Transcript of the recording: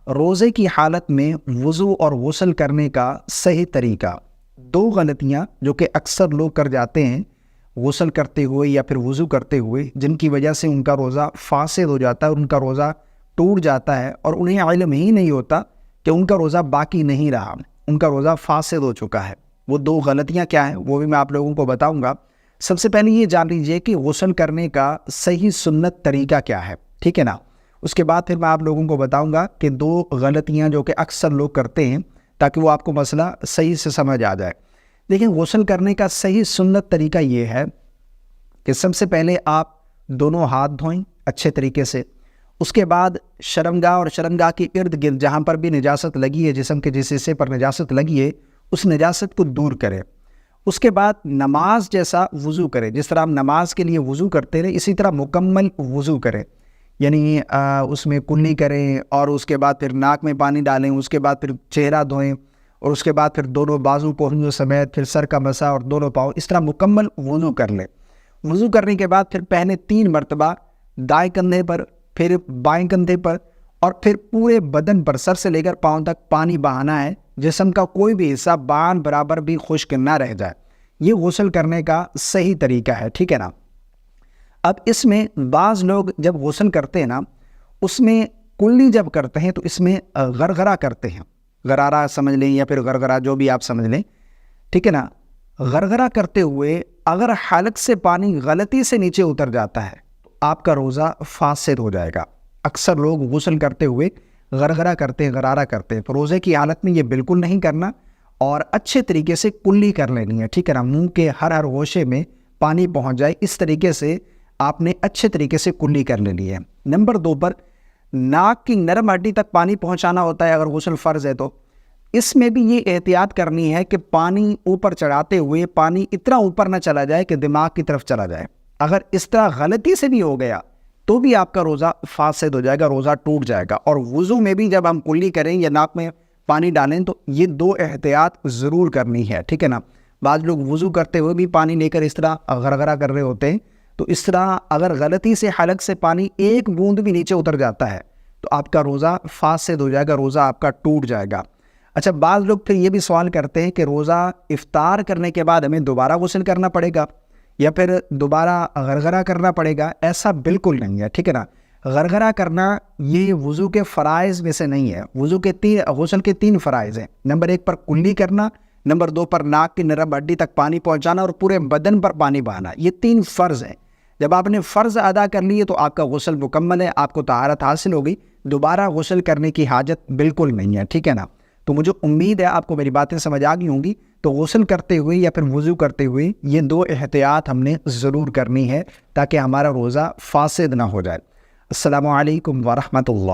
روزے کی حالت میں وضو اور غسل کرنے کا صحیح طریقہ۔ دو غلطیاں جو کہ اکثر لوگ کر جاتے ہیں غسل کرتے ہوئے یا پھر وضو کرتے ہوئے، جن کی وجہ سے ان کا روزہ فاسد ہو جاتا ہے اور ان کا روزہ ٹوٹ جاتا ہے، اور انہیں علم ہی نہیں ہوتا کہ ان کا روزہ باقی نہیں رہا، ان کا روزہ فاسد ہو چکا ہے۔ وہ دو غلطیاں کیا ہیں وہ بھی میں آپ لوگوں کو بتاؤں گا۔ سب سے پہلے یہ جان لیجئے کہ غسل کرنے کا صحیح سنت طریقہ کیا ہے، ٹھیک ہے نا۔ اس کے بعد پھر میں آپ لوگوں کو بتاؤں گا کہ دو غلطیاں جو کہ اکثر لوگ کرتے ہیں، تاکہ وہ آپ کو مسئلہ صحیح سے سمجھ آ جائے۔ دیکھیں، غسل کرنے کا صحیح سنت طریقہ یہ ہے کہ سب سے پہلے آپ دونوں ہاتھ دھوئیں اچھے طریقے سے۔ اس کے بعد شرمگاہ اور شرمگاہ کے ارد گرد جہاں پر بھی نجاست لگی ہے، جسم کے جس حصے پر نجاست لگی ہے، اس نجاست کو دور کریں۔ اس کے بعد نماز جیسا وضو کریں، جس طرح ہم نماز کے لیے وضو کرتے رہے اسی طرح مکمل وضو کریں، یعنی اس میں کلی کریں اور اس کے بعد پھر ناک میں پانی ڈالیں، اس کے بعد پھر چہرہ دھوئیں اور اس کے بعد پھر دونوں بازو پہنچوں سمیت پھر سر کا مسا اور دونوں پاؤں، اس طرح مکمل وضو کر لیں۔ وضو کرنے کے بعد پھر پہلے 3 مرتبہ دائیں کندھے پر، پھر بائیں کندھے پر اور پھر پورے بدن پر سر سے لے کر پاؤں تک پانی بہانا ہے، جسم کا کوئی بھی حصہ بان برابر بھی خشک نہ رہ جائے۔ یہ غسل کرنے کا صحیح طریقہ ہے، ٹھیک ہے نا۔ اب اس میں بعض لوگ جب غسل کرتے ہیں نا، اس میں کلی جب کرتے ہیں تو اس میں غرغرہ کرتے ہیں، غرارہ سمجھ لیں یا پھر غرغرہ، جو بھی آپ سمجھ لیں، ٹھیک ہے نا۔ غرغرہ کرتے ہوئے اگر حلق سے پانی غلطی سے نیچے اتر جاتا ہے تو آپ کا روزہ فاسد ہو جائے گا۔ اکثر لوگ غسل کرتے ہوئے غرغرہ کرتے ہیں، غرارہ کرتے ہیں، تو روزے کی حالت میں یہ بالکل نہیں کرنا اور اچھے طریقے سے کلی کر لینی ہے، ٹھیک ہے نا۔ منہ کے ہر گوشے میں پانی پہنچ جائے، اس طریقے سے آپ نے اچھے طریقے سے کلی کر لینی ہے۔ نمبر 2 پر ناک کی نرم ہڈی تک پانی پہنچانا ہوتا ہے اگر غسل فرض ہے تو اس میں بھی یہ احتیاط کرنی ہے کہ پانی اوپر چڑھاتے ہوئے پانی اتنا اوپر نہ چلا جائے کہ دماغ کی طرف چلا جائے۔ اگر اس طرح غلطی سے بھی ہو گیا تو بھی آپ کا روزہ فاسد ہو جائے گا، روزہ ٹوٹ جائے گا۔ اور وضو میں بھی جب ہم کلی کریں یا ناک میں پانی ڈالیں تو یہ 2 احتیاط ضرور کرنی ہے، ٹھیک ہے نا۔ بعض لوگ وضو کرتے ہوئے بھی پانی لے کر اس طرح غرغرہ کر رہے ہوتے ہیں، تو اس طرح اگر غلطی سے حلق سے پانی 1 بوند بھی نیچے اتر جاتا ہے تو آپ کا روزہ فاسد ہو جائے گا، روزہ آپ کا ٹوٹ جائے گا۔ اچھا، بعض لوگ پھر یہ بھی سوال کرتے ہیں کہ روزہ افطار کرنے کے بعد ہمیں دوبارہ غسل کرنا پڑے گا یا پھر دوبارہ غرغرہ کرنا پڑے گا؟ ایسا بالکل نہیں ہے، ٹھیک ہے نا۔ غرغرہ کرنا یہ وضو کے فرائض میں سے نہیں ہے۔ غسل کے 3 فرائض ہیں۔ نمبر 1 پر کلی کرنا، نمبر 2 پر ناک کی نرم ہڈی تک پانی پہنچانا اور پورے بدن پر پانی بہانا۔ یہ 3 فرض ہیں۔ جب آپ نے فرض ادا کر لیے تو آپ کا غسل مکمل ہے، آپ کو طہارت حاصل ہوگی، دوبارہ غسل کرنے کی حاجت بالکل نہیں ہے، ٹھیک ہے نا۔ تو مجھے امید ہے آپ کو میری باتیں سمجھ آ گئی ہوں گی۔ تو غسل کرتے ہوئے یا پھر وضو کرتے ہوئے یہ 2 احتیاط ہم نے ضرور کرنی ہے تاکہ ہمارا روزہ فاسد نہ ہو جائے۔ السلام علیکم ورحمۃ اللہ۔